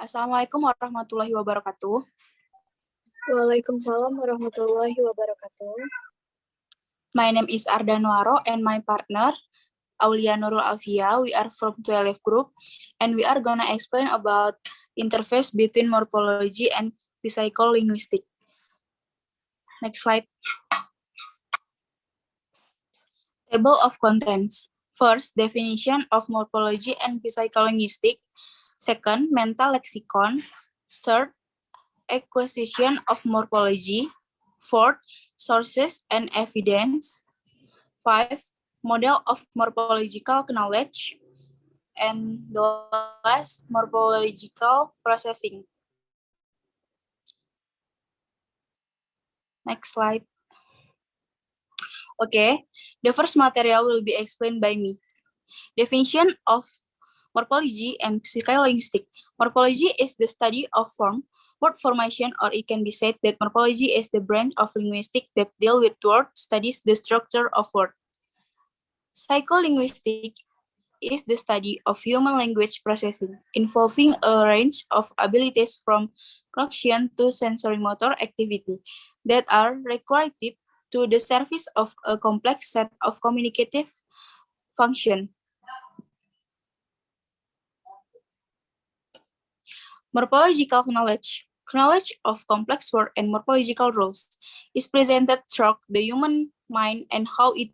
Assalamualaikum warahmatullahi wabarakatuh. Waalaikumsalam warahmatullahi wabarakatuh. My name is Arda Nuaro and my partner, Aulia Nurul Alfia. We are from 12 group and we are gonna explain about interface between morphology and psycholinguistics. Next slide. Table of contents. First, definition of morphology and psycholinguistics. Second, mental lexicon. Third, acquisition of morphology. Fourth, sources and evidence. 5, model of morphological knowledge. And the last, morphological processing. Next slide. Okay, the first material will be explained by me. Definition of morphology and psycholinguistics. Morphology is the study of form, word formation, or it can be said that morphology is the branch of linguistics that deal with word, studies the structure of word. Psycholinguistics is the study of human language processing, involving a range of abilities from cognition to sensorimotor activity that are required to the service of a complex set of communicative functions. Morphological knowledge. Knowledge of complex words and morphological rules is presented through the human mind and how it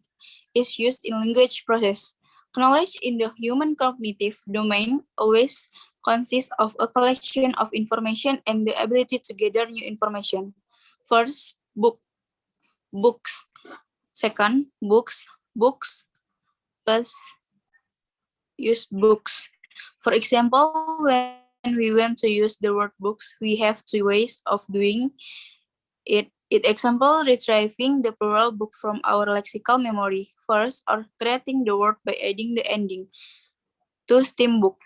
is used in language process. Knowledge in the human cognitive domain always consists of a collection of information and the ability to gather new information. First, books. Second, books plus use books. For example, when we want to use the word books, we have two ways of doing it. Example, retrieving the plural book from our lexical memory first, or creating the word by adding the ending to STEAM book.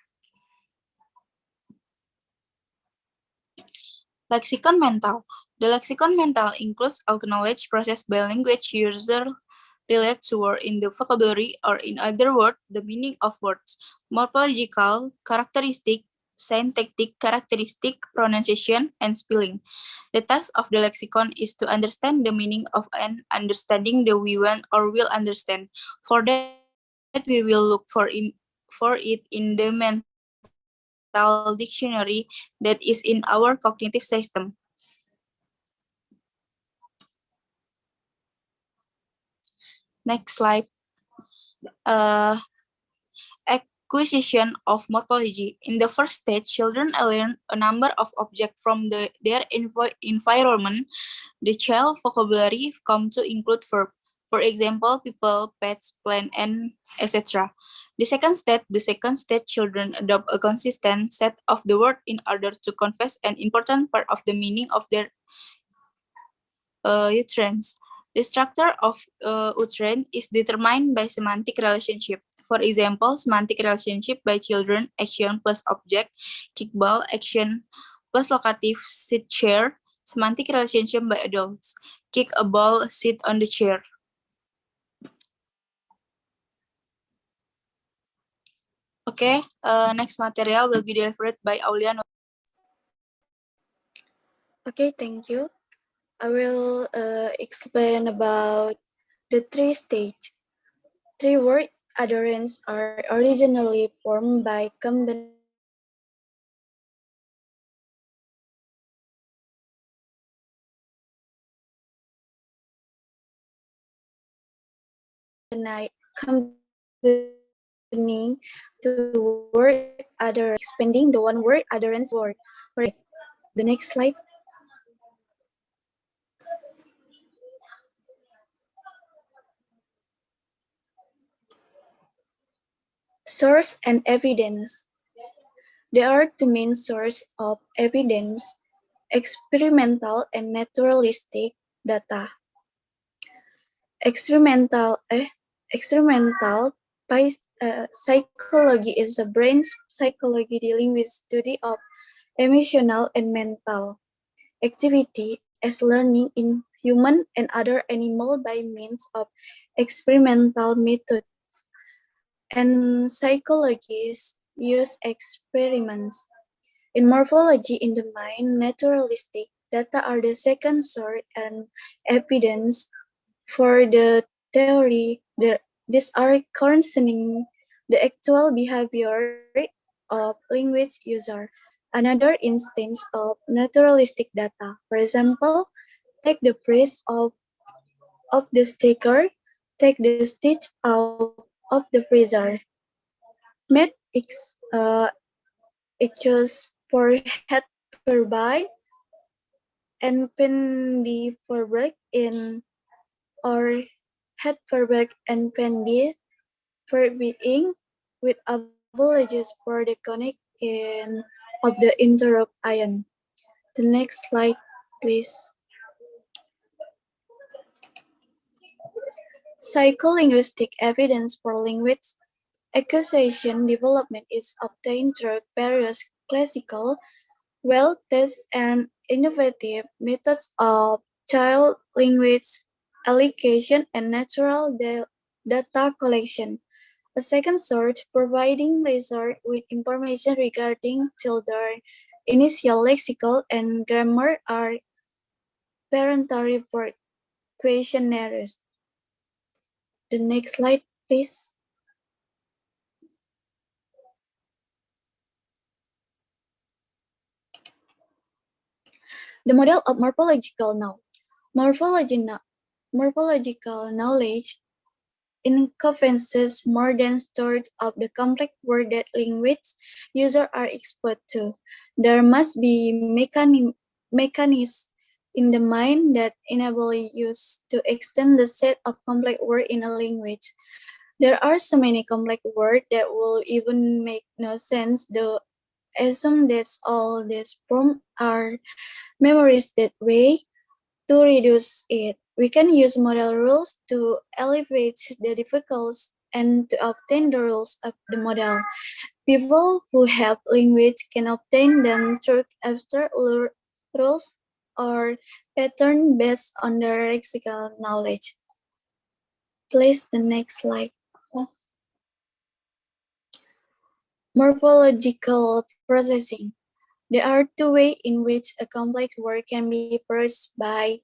Lexicon mental. The lexicon mental includes all knowledge processed by language user relate to word in the vocabulary, or in other words, the meaning of words. Morphological characteristic, syntactic characteristic, pronunciation, and spelling. The task of the lexicon is to understand the meaning of and understanding the we want or will understand. For that, we will look for it in the mental dictionary that is in our cognitive system. Next slide. Acquisition of morphology. In the first stage, children learn a number of objects from their environment. The child vocabulary come to include verb. For example, people, pets, plant, and etc. The second stage, children adopt a consistent set of the word in order to convey an important part of the meaning of their utterance. The structure of utterance is determined by semantic relationship. For example, semantic relationship by children, action plus object, kickball, action plus locative, sit chair. Semantic relationship by adults, kick a ball, sit on the chair. Okay, next material will be delivered by Aulia. Okay, thank you. I will explain about the three stage. Three word adherents are originally formed by combination combining the word adherent, expanding the one word adherents word. The next slide. Source and evidence. There are two main sources of evidence: experimental and naturalistic data. Experimental psychology is the brain's psychology dealing with study of emotional and mental activity as learning in human and other animal by means of experimental methods. And psychologists use experiments. In morphology in the mind, naturalistic data are the second source and evidence for the theory. These are concerning the actual behavior of language user. Another instance of naturalistic data, for example, take the price of the sticker, take the stitch out of the freezer. Met echoes for head verbi and pendi verb in or head verb and pendi verb with apologies for the connect in of the interrupt ion. The next slide, please. Psycholinguistic evidence for language acquisition development is obtained through various classical, well-tested, and innovative methods of child language allocation and natural data collection. A second source providing research with information regarding children initial lexical and grammar are parental report questionnaires. The next slide, please. The model of morphological knowledge. Morphological knowledge encompasses more than third of the complex word that language users are exposed to. There must be mechanisms in the mind that enable use to extend the set of complex words in a language. There are so many complex words that will even make no sense, though assume that all these prompts are memorized that way. To reduce it, we can use model rules to elevate the difficulties and to obtain the rules of the model. People who have language can obtain them through abstract rules or pattern based on their lexical knowledge. Please, the next slide. Morphological processing. There are two ways in which a complex word can be parsed by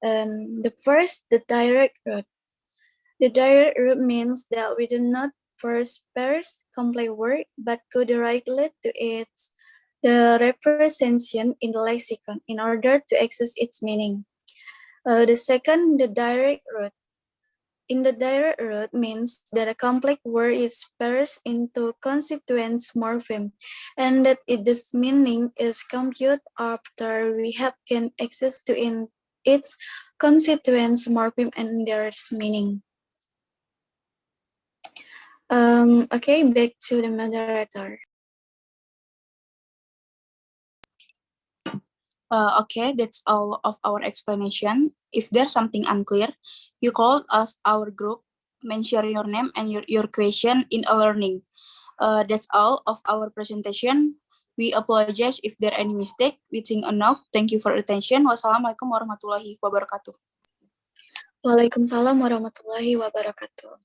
the first, the direct route. The direct route means that we do not first parse complex word, but go directly to its the representation in the lexicon in order to access its meaning. The second, the direct route. In the direct route means that a complex word is parsed into constituent morpheme, and that its meaning is computed after we have gained access to its constituent morpheme and their meaning. Okay, back to the moderator. Okay, that's all of our explanation. If there's something unclear, you call us our group, mention your name and your question in a learning. That's all of our presentation. We apologize if there are any mistake. We think enough. Thank you for attention. Wassalamualaikum warahmatullahi wabarakatuh. Waalaikumsalam warahmatullahi wabarakatuh.